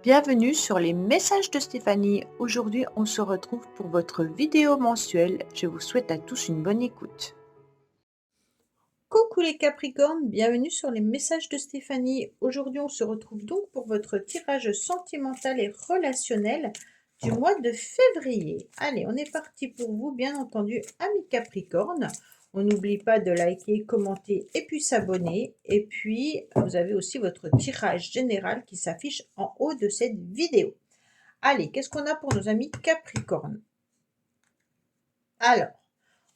Bienvenue sur les messages de Stéphanie. Aujourd'hui, on se retrouve pour votre vidéo mensuelle. Je vous souhaite à tous une bonne écoute. Coucou les Capricornes, bienvenue sur les messages de Stéphanie. Aujourd'hui, on se retrouve donc pour votre tirage sentimental et relationnel du mois de février. Allez, on est parti pour vous, bien entendu, amis Capricornes. On n'oublie pas de liker, commenter et puis s'abonner. Et puis, vous avez aussi votre tirage général qui s'affiche en haut de cette vidéo. Allez, qu'est-ce qu'on a pour nos amis Capricornes? Alors,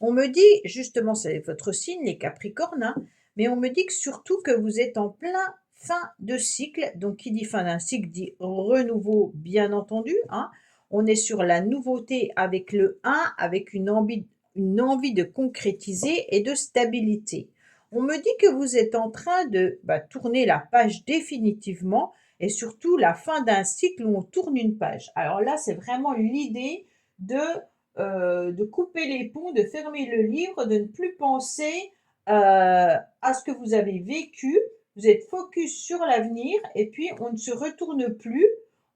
on me dit, justement, c'est votre signe, les Capricornes, hein, mais on me dit que surtout que vous êtes en plein fin de cycle. Donc, qui dit fin d'un cycle dit renouveau, bien entendu. Hein. On est sur la nouveauté avec le 1, avec une envie de concrétiser et de stabilité. On me dit que vous êtes en train de tourner la page définitivement et surtout la fin d'un cycle où on tourne une page. Alors là, c'est vraiment l'idée de couper les ponts, de fermer le livre, de ne plus penser à ce que vous avez vécu. Vous êtes focus sur l'avenir et puis on ne se retourne plus,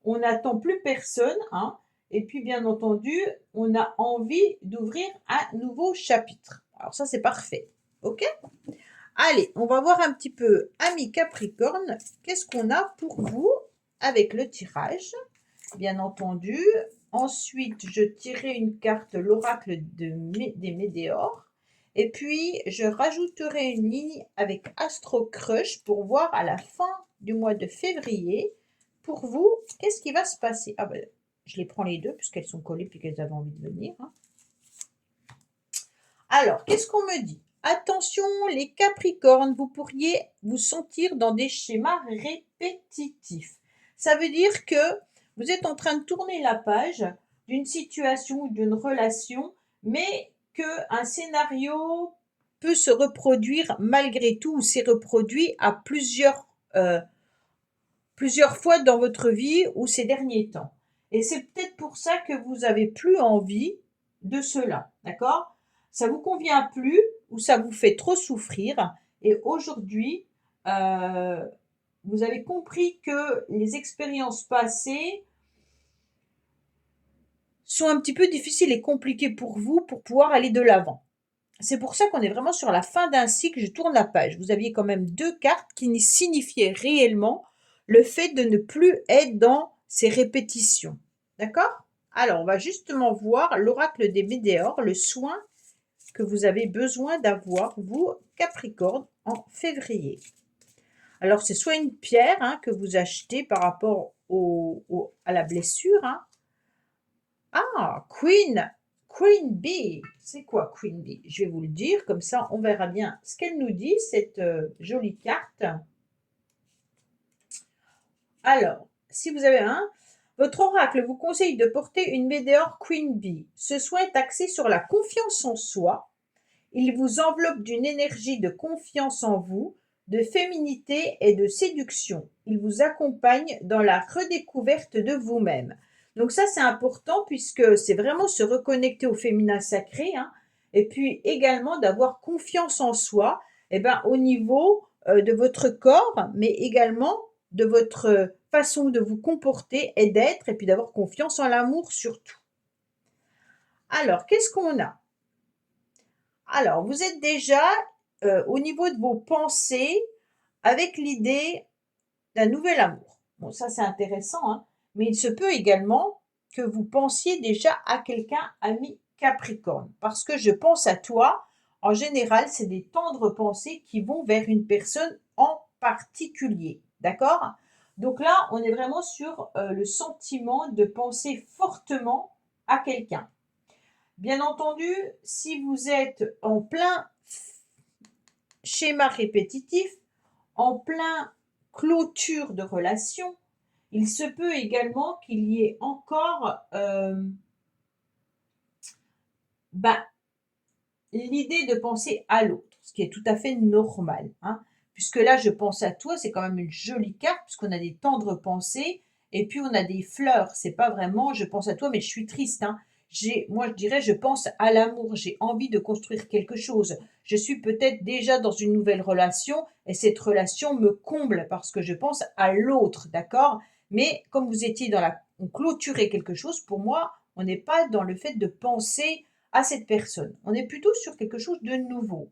on n'attend plus personne. Hein, et puis bien entendu, on a envie d'ouvrir un nouveau chapitre. Alors ça, c'est parfait. OK? Allez, on va voir un petit peu, amis Capricorne, qu'est-ce qu'on a pour vous avec le tirage. Bien entendu, ensuite, je tirerai une carte, l'oracle des Médéors. Et puis, je rajouterai une ligne avec Astro Crush pour voir à la fin du mois de février, pour vous, qu'est-ce qui va se passer. Ah ben, je les prends les deux puisqu'elles sont collées puis qu'elles avaient envie de venir. Hein. Alors, qu'est-ce qu'on me dit? Attention, les Capricornes, vous pourriez vous sentir dans des schémas répétitifs. Ça veut dire que vous êtes en train de tourner la page d'une situation ou d'une relation, mais qu'un scénario peut se reproduire malgré tout ou s'est reproduit à plusieurs fois dans votre vie ou ces derniers temps. Et c'est peut-être pour ça que vous n'avez plus envie de cela, d'accord? Ça vous convient plus ou ça vous fait trop souffrir. Et aujourd'hui, vous avez compris que les expériences passées sont un petit peu difficiles et compliquées pour vous pour pouvoir aller de l'avant. C'est pour ça qu'on est vraiment sur la fin d'un cycle. Je tourne la page. Vous aviez quand même deux cartes qui signifiaient réellement le fait de ne plus être dans ces répétitions. D'accord? Alors, on va justement voir l'oracle des Médéors, le soin que vous avez besoin d'avoir, vous, Capricorne, en février. Alors, c'est soit une pierre que vous achetez par rapport à la blessure. Hein. Ah, Queen Bee. C'est quoi Queen Bee? Je vais vous le dire, comme ça on verra bien ce qu'elle nous dit, cette jolie carte. Alors, si vous avez votre oracle vous conseille de porter une Médéor Queen Bee. Ce soin est axé sur la confiance en soi. Il vous enveloppe d'une énergie de confiance en vous, de féminité et de séduction. Il vous accompagne dans la redécouverte de vous-même. Donc ça, c'est important puisque c'est vraiment se reconnecter au féminin sacré, hein, et puis également d'avoir confiance en soi, au niveau de votre corps, mais également de votre façon de vous comporter et d'être, et puis d'avoir confiance en l'amour surtout. Alors, qu'est-ce qu'on a? Alors, vous êtes déjà au niveau de vos pensées avec l'idée d'un nouvel amour. Bon, ça c'est intéressant, hein, mais il se peut également que vous pensiez déjà à quelqu'un, ami Capricorne, parce que je pense à toi. En général, c'est des tendres pensées qui vont vers une personne en particulier, d'accord? Donc là, on est vraiment sur le sentiment de penser fortement à quelqu'un. Bien entendu, si vous êtes en plein schéma répétitif, en plein clôture de relation, il se peut également qu'il y ait encore l'idée de penser à l'autre, ce qui est tout à fait normal. Hein, puisque là, je pense à toi, c'est quand même une jolie carte, puisqu'on a des tendres pensées, et puis on a des fleurs. C'est pas vraiment je pense à toi, mais je suis triste. Hein. Moi, je dirais, je pense à l'amour, j'ai envie de construire quelque chose. Je suis peut-être déjà dans une nouvelle relation et cette relation me comble parce que je pense à l'autre, d'accord? Mais comme vous étiez on clôturait quelque chose, pour moi, on n'est pas dans le fait de penser à cette personne. On est plutôt sur quelque chose de nouveau,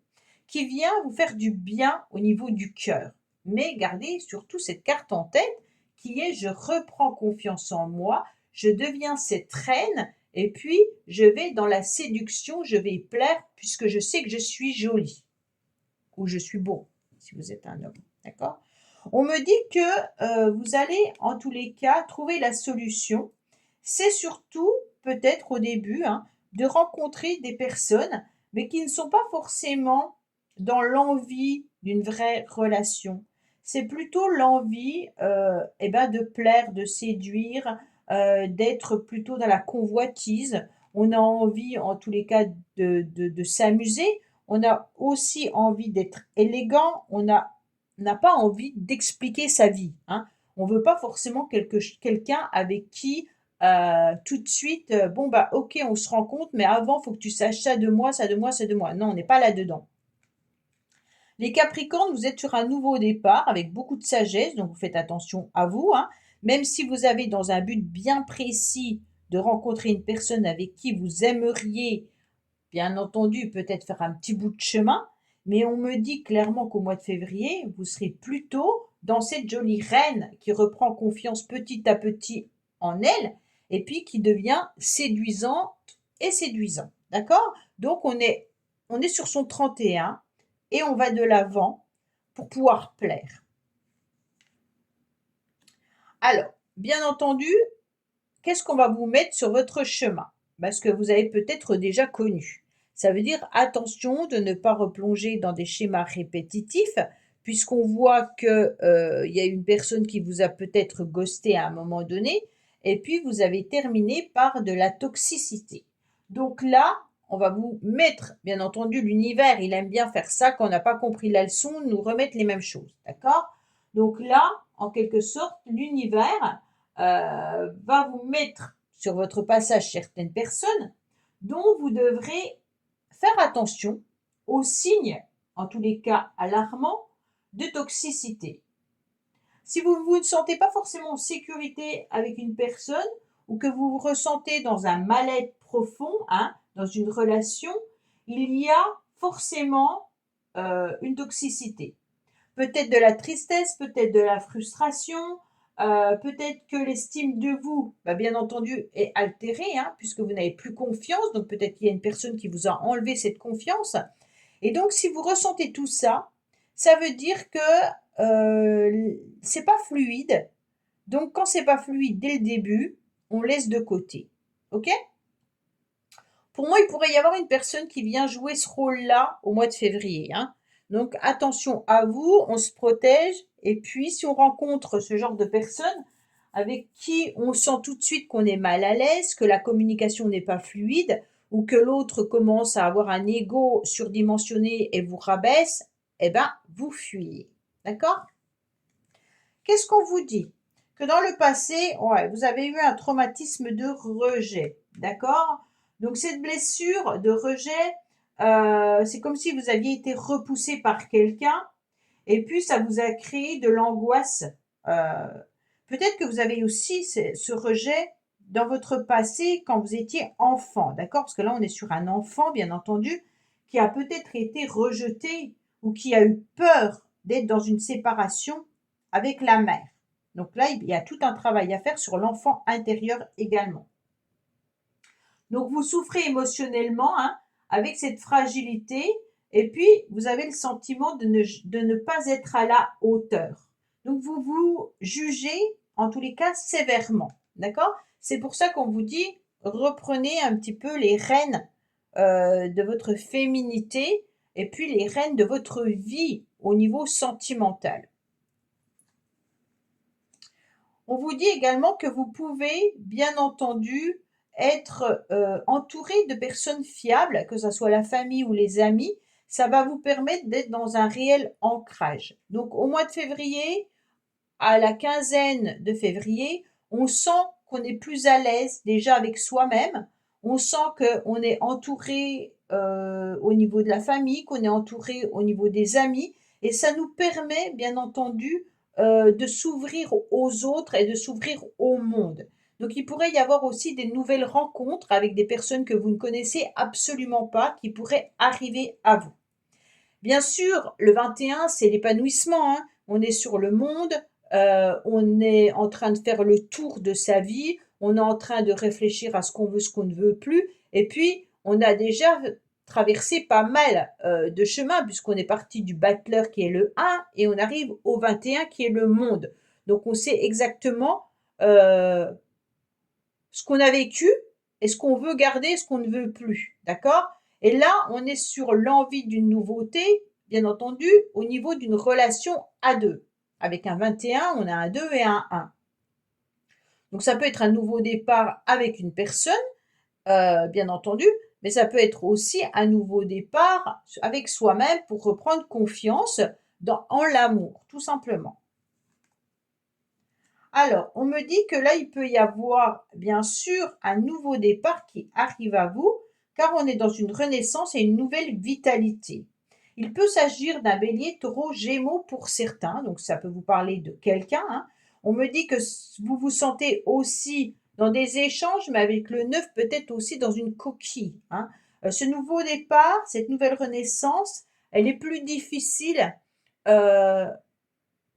qui vient vous faire du bien au niveau du cœur. Mais gardez surtout cette carte en tête qui est je reprends confiance en moi, je deviens cette reine et puis je vais dans la séduction, je vais plaire puisque je sais que je suis jolie ou je suis beau si vous êtes un homme. D'accord? On me dit que vous allez en tous les cas trouver la solution. C'est surtout peut-être au début de rencontrer des personnes mais qui ne sont pas forcément dans l'envie d'une vraie relation. C'est plutôt l'envie de plaire, de séduire, d'être plutôt dans la convoitise. On a envie en tous les cas de s'amuser. On a aussi envie d'être élégant. N'a pas envie d'expliquer sa vie. On veut pas forcément quelqu'un avec qui tout de suite, bon bah ok, on se rend compte, mais avant, faut que tu saches ça de moi, ça de moi, ça de moi. Non, on n'est pas là-dedans. Les Capricornes, vous êtes sur un nouveau départ avec beaucoup de sagesse, donc vous faites attention à vous. Même si vous avez dans un but bien précis de rencontrer une personne avec qui vous aimeriez, bien entendu, peut-être faire un petit bout de chemin, mais on me dit clairement qu'au mois de février, vous serez plutôt dans cette jolie reine qui reprend confiance petit à petit en elle et puis qui devient séduisante et séduisant. D'accord? Donc on est sur son 31 et on va de l'avant pour pouvoir plaire. Alors, bien entendu, qu'est-ce qu'on va vous mettre sur votre chemin? Parce que vous avez peut-être déjà connu. Ça veut dire attention de ne pas replonger dans des schémas répétitifs, puisqu'on voit qu'il y a une personne qui vous a peut-être ghosté à un moment donné, et puis vous avez terminé par de la toxicité. Donc là, on va vous mettre, bien entendu, l'univers, il aime bien faire ça, quand on n'a pas compris la leçon, nous remettre les mêmes choses, d'accord? Donc là, en quelque sorte, l'univers va vous mettre sur votre passage certaines personnes dont vous devrez faire attention aux signes, en tous les cas alarmants, de toxicité. Si vous ne vous sentez pas forcément en sécurité avec une personne ou que vous vous ressentez dans un mal-être profond, dans une relation, il y a forcément une toxicité. Peut-être de la tristesse, peut-être de la frustration, peut-être que l'estime de vous, bien entendu, est altérée, puisque vous n'avez plus confiance. Donc peut-être qu'il y a une personne qui vous a enlevé cette confiance. Et donc si vous ressentez tout ça, ça veut dire que c'est pas fluide. Donc quand c'est pas fluide dès le début, on laisse de côté. Ok? Pour moi, il pourrait y avoir une personne qui vient jouer ce rôle-là au mois de février. Donc attention à vous, on se protège. Et puis si on rencontre ce genre de personne avec qui on sent tout de suite qu'on est mal à l'aise, que la communication n'est pas fluide, ou que l'autre commence à avoir un ego surdimensionné et vous rabaisse, vous fuyez. D'accord? Qu'est-ce qu'on vous dit? Que dans le passé, vous avez eu un traumatisme de rejet. D'accord? Donc cette blessure de rejet, c'est comme si vous aviez été repoussé par quelqu'un et puis ça vous a créé de l'angoisse. Peut-être que vous avez aussi ce rejet dans votre passé quand vous étiez enfant, d'accord? Parce que là, on est sur un enfant, bien entendu, qui a peut-être été rejeté ou qui a eu peur d'être dans une séparation avec la mère. Donc là, il y a tout un travail à faire sur l'enfant intérieur également. Donc vous souffrez émotionnellement avec cette fragilité et puis vous avez le sentiment de ne pas être à la hauteur. Donc vous vous jugez en tous les cas sévèrement, d'accord? C'est pour ça qu'on vous dit reprenez un petit peu les rênes de votre féminité et puis les rênes de votre vie au niveau sentimental. On vous dit également que vous pouvez, bien entendu, être entouré de personnes fiables, que ce soit la famille ou les amis. Ça va vous permettre d'être dans un réel ancrage. Donc au mois de février, à la quinzaine de février, on sent qu'on est plus à l'aise déjà avec soi-même. On sent qu'on est entouré au niveau de la famille, qu'on est entouré au niveau des amis. Et ça nous permet, bien entendu, de s'ouvrir aux autres et de s'ouvrir au monde. Donc il pourrait y avoir aussi des nouvelles rencontres avec des personnes que vous ne connaissez absolument pas qui pourraient arriver à vous. Bien sûr, le 21, c'est l'épanouissement, hein. On est sur le monde, on est en train de faire le tour de sa vie, on est en train de réfléchir à ce qu'on veut, ce qu'on ne veut plus et puis on a déjà traversé pas mal, de chemin puisqu'on est parti du battleur qui est le 1 et on arrive au 21 qui est le monde. Donc on sait exactement, heu, ce qu'on a vécu et ce qu'on veut garder et ce qu'on ne veut plus, d'accord? Et là, on est sur l'envie d'une nouveauté, bien entendu, au niveau d'une relation à 2. Avec un 21, on a un 2 et un 1. Donc ça peut être un nouveau départ avec une personne, bien entendu, mais ça peut être aussi un nouveau départ avec soi-même pour reprendre confiance en l'amour, tout simplement. Alors, on me dit que là, il peut y avoir, bien sûr, un nouveau départ qui arrive à vous, car on est dans une renaissance et une nouvelle vitalité. Il peut s'agir d'un bélier, taureau, gémeaux pour certains, donc ça peut vous parler de quelqu'un, hein. On me dit que vous vous sentez aussi dans des échanges, mais avec le 9, peut-être aussi dans une coquille, hein. Ce nouveau départ, cette nouvelle renaissance, elle est plus difficile euh,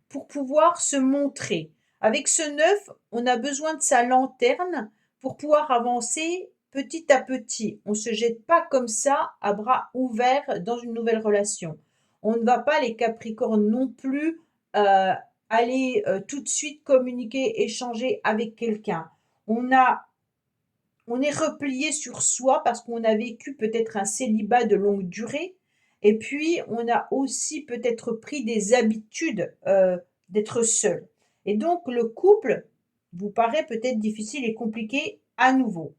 pour pouvoir se montrer. Avec ce 9, on a besoin de sa lanterne pour pouvoir avancer petit à petit. On ne se jette pas comme ça à bras ouverts dans une nouvelle relation. On ne va pas, les Capricornes non plus, euh, aller tout de suite communiquer, échanger avec quelqu'un. On a on est replié sur soi parce qu'on a vécu peut-être un célibat de longue durée et puis on a aussi peut-être pris des habitudes d'être seul. Et donc le couple vous paraît peut-être difficile et compliqué à nouveau.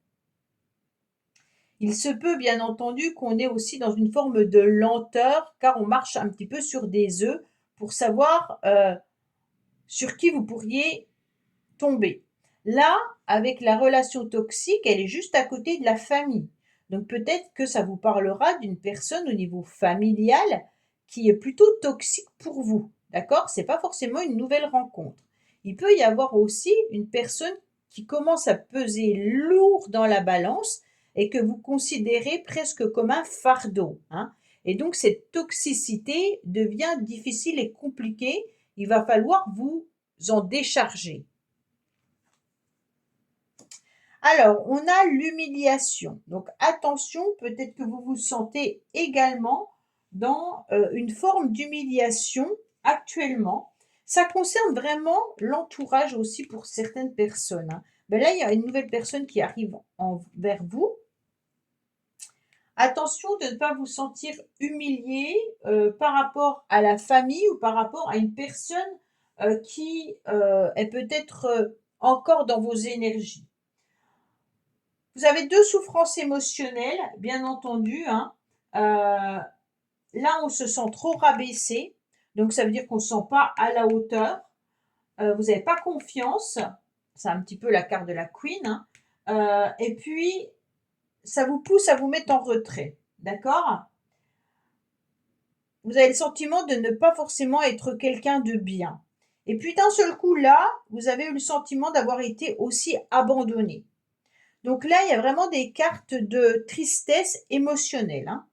Il se peut bien entendu qu'on est aussi dans une forme de lenteur car on marche un petit peu sur des œufs pour savoir sur qui vous pourriez tomber. Là, avec la relation toxique, elle est juste à côté de la famille. Donc peut-être que ça vous parlera d'une personne au niveau familial qui est plutôt toxique pour vous. D'accord? C'est pas forcément une nouvelle rencontre. Il peut y avoir aussi une personne qui commence à peser lourd dans la balance et que vous considérez presque comme un fardeau, hein. Et donc cette toxicité devient difficile et compliquée. Il va falloir vous en décharger. Alors, on a l'humiliation. Donc, attention, peut-être que vous vous sentez également dans une forme d'humiliation actuellement. Ça concerne vraiment l'entourage aussi pour certaines personnes, hein. Ben là, il y a une nouvelle personne qui arrive vers vous. Attention de ne pas vous sentir humilié par rapport à la famille ou par rapport à une personne qui est peut-être encore dans vos énergies. Vous avez 2 souffrances émotionnelles, bien entendu, hein. Là, on se sent trop rabaissé, donc ça veut dire qu'on ne se sent pas à la hauteur. Vous n'avez pas confiance, c'est un petit peu la carte de la Queen, hein. Et puis, ça vous pousse à vous mettre en retrait, d'accord? Vous avez le sentiment de ne pas forcément être quelqu'un de bien. Et puis d'un seul coup, là, vous avez eu le sentiment d'avoir été aussi abandonné. Donc là, il y a vraiment des cartes de tristesse émotionnelle, hein.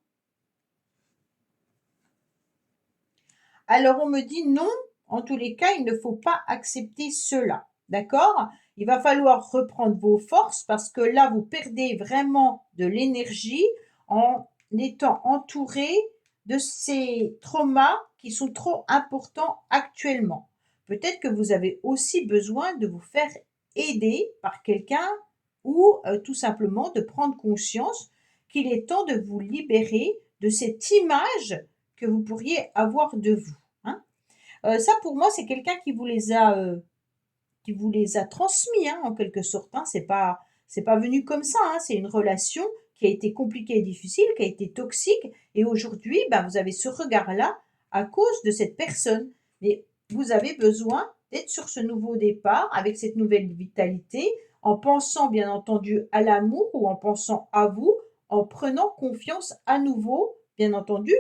Alors on me dit non, en tous les cas, il ne faut pas accepter cela. D'accord? Il va falloir reprendre vos forces parce que là, vous perdez vraiment de l'énergie en étant entouré de ces traumas qui sont trop importants actuellement. Peut-être que vous avez aussi besoin de vous faire aider par quelqu'un ou tout simplement de prendre conscience qu'il est temps de vous libérer de cette image que vous pourriez avoir de vous, hein. Ça, pour moi, c'est quelqu'un qui vous les a transmis, hein, en quelque sorte, hein. C'est pas venu comme ça, hein. C'est une relation qui a été compliquée et difficile, qui a été toxique. Et aujourd'hui, ben, vous avez ce regard-là à cause de cette personne. Mais vous avez besoin d'être sur ce nouveau départ, avec cette nouvelle vitalité, en pensant bien entendu à l'amour ou en pensant à vous, en prenant confiance à nouveau, bien entendu,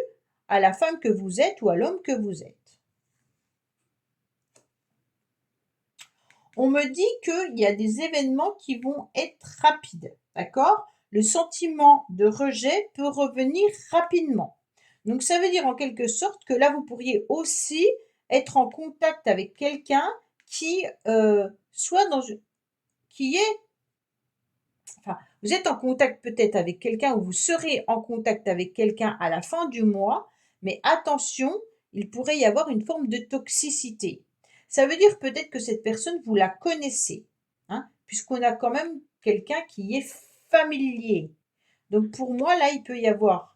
à la femme que vous êtes ou à l'homme que vous êtes. On me dit qu'il y a des événements qui vont être rapides, d'accord? Le sentiment de rejet peut revenir rapidement. Donc ça veut dire en quelque sorte que là, vous pourriez aussi être en contact avec quelqu'un qui soit dans qui est enfin, vous êtes en contact peut-être avec quelqu'un ou vous serez en contact avec quelqu'un à la fin du mois, mais attention, il pourrait y avoir une forme de toxicité. Ça veut dire peut-être que cette personne, vous la connaissez, hein, puisqu'on a quand même quelqu'un qui est familier. Donc pour moi, là, il peut y avoir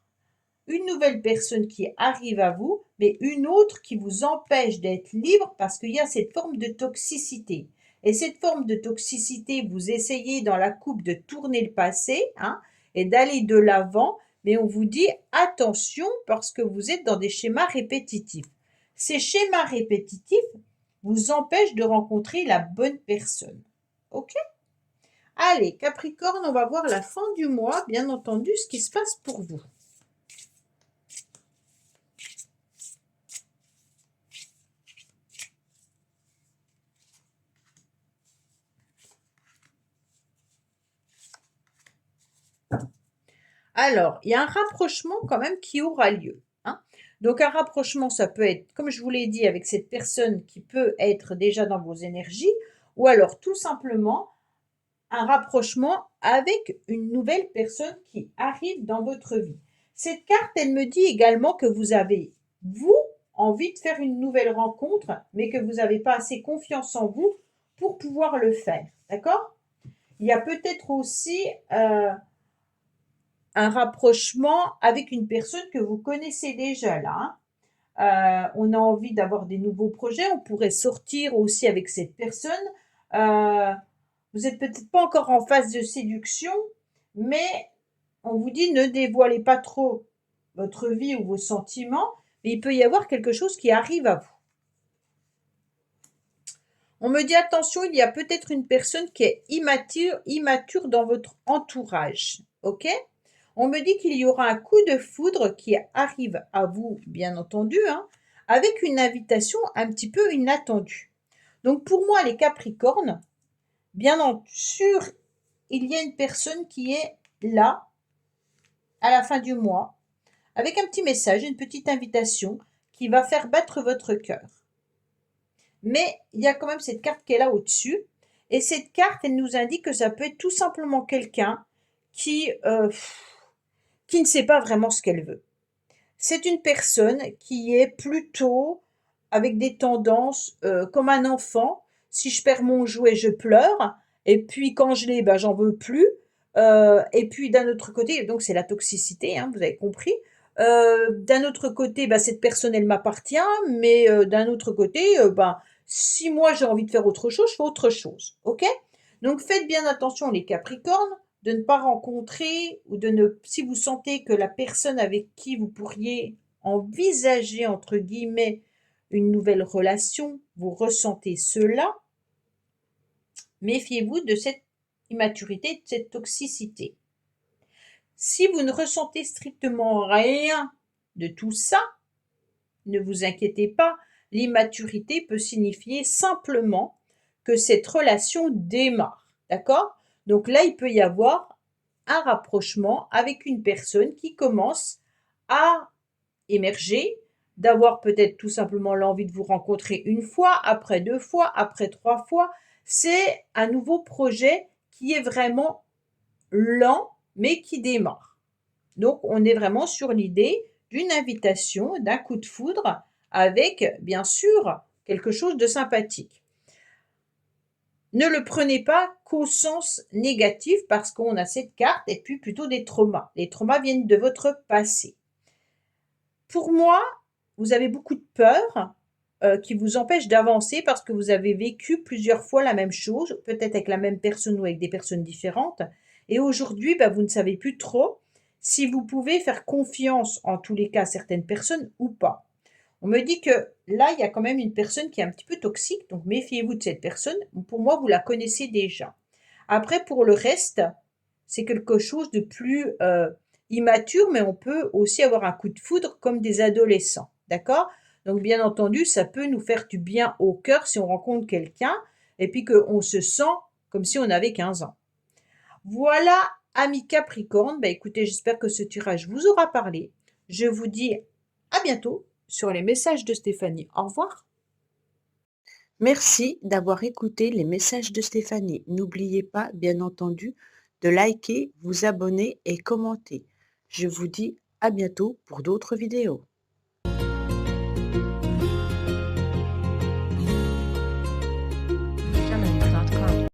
une nouvelle personne qui arrive à vous, mais une autre qui vous empêche d'être libre parce qu'il y a cette forme de toxicité. Et cette forme de toxicité, vous essayez dans la coupe de tourner le passé, hein, et d'aller de l'avant, mais on vous dit attention parce que vous êtes dans des schémas répétitifs. Ces schémas répétitifs vous empêchent de rencontrer la bonne personne. OK? Allez, Capricorne, on va voir la fin du mois, bien entendu, ce qui se passe pour vous. Alors, il y a un rapprochement quand même qui aura lieu, hein. Donc un rapprochement, ça peut être, comme je vous l'ai dit, avec cette personne qui peut être déjà dans vos énergies, ou alors tout simplement un rapprochement avec une nouvelle personne qui arrive dans votre vie. Cette carte, elle me dit également que vous avez, vous, envie de faire une nouvelle rencontre, mais que vous n'avez pas assez confiance en vous pour pouvoir le faire. D'accord? Il y a peut-être aussi un rapprochement avec une personne que vous connaissez déjà là, hein. On a envie d'avoir des nouveaux projets, on pourrait sortir aussi avec cette personne. Euh, vous n'êtes peut-être pas encore en phase de séduction, mais on vous dit ne dévoilez pas trop votre vie ou vos sentiments, mais il peut y avoir quelque chose qui arrive à vous. On me dit attention, il y a peut-être une personne qui est immature dans votre entourage, ok? On me dit qu'il y aura un coup de foudre qui arrive à vous, bien entendu, hein, avec une invitation un petit peu inattendue. Donc pour moi, les Capricornes, bien sûr, il y a une personne qui est là à la fin du mois, avec un petit message, une petite invitation qui va faire battre votre cœur. Mais il y a quand même cette carte qui est là au-dessus. Et cette carte, elle nous indique que ça peut être tout simplement quelqu'un qui ne sait pas vraiment ce qu'elle veut. C'est une personne qui est plutôt avec des tendances comme un enfant. Si je perds mon jouet, je pleure. Et puis quand je l'ai, ben, j'en veux plus. Et puis d'un autre côté, donc c'est la toxicité, hein, vous avez compris. D'un autre côté, ben, cette personne, elle m'appartient. Mais d'un autre côté, ben, si moi j'ai envie de faire autre chose, je fais autre chose. OK? Donc faites bien attention les Capricornes de ne pas rencontrer ou de ne si vous sentez que la personne avec qui vous pourriez envisager entre guillemets une nouvelle relation, vous ressentez cela, méfiez-vous de cette immaturité, de cette toxicité. Si vous ne ressentez strictement rien de tout ça, ne vous inquiétez pas, l'immaturité peut signifier simplement que cette relation démarre. D'accord? Donc là, il peut y avoir un rapprochement avec une personne qui commence à émerger, d'avoir peut-être tout simplement l'envie de vous rencontrer une fois, après 2 fois, après 3 fois. C'est un nouveau projet qui est vraiment lent, mais qui démarre. Donc, on est vraiment sur l'idée d'une invitation, d'un coup de foudre, avec, bien sûr, quelque chose de sympathique. Ne le prenez pas qu'au sens négatif parce qu'on a cette carte et puis plutôt des traumas. Les traumas viennent de votre passé. Pour moi, vous avez beaucoup de peur qui vous empêche d'avancer parce que vous avez vécu plusieurs fois la même chose, peut-être avec la même personne ou avec des personnes différentes. Et aujourd'hui, bah, vous ne savez plus trop si vous pouvez faire confiance en tous les cas à certaines personnes ou pas. On me dit que là, il y a quand même une personne qui est un petit peu toxique, donc méfiez-vous de cette personne. Pour moi, vous la connaissez déjà. Après, pour le reste, c'est quelque chose de plus immature, mais on peut aussi avoir un coup de foudre comme des adolescents. D'accord? Donc, bien entendu, ça peut nous faire du bien au cœur si on rencontre quelqu'un, et puis qu'on se sent comme si on avait 15 ans. Voilà, amis Capricorne, bah écoutez, j'espère que ce tirage vous aura parlé. Je vous dis à bientôt sur les messages de Stéphanie. Au revoir. Merci d'avoir écouté les messages de Stéphanie. N'oubliez pas, bien entendu, de liker, vous abonner et commenter. Je vous dis à bientôt pour d'autres vidéos.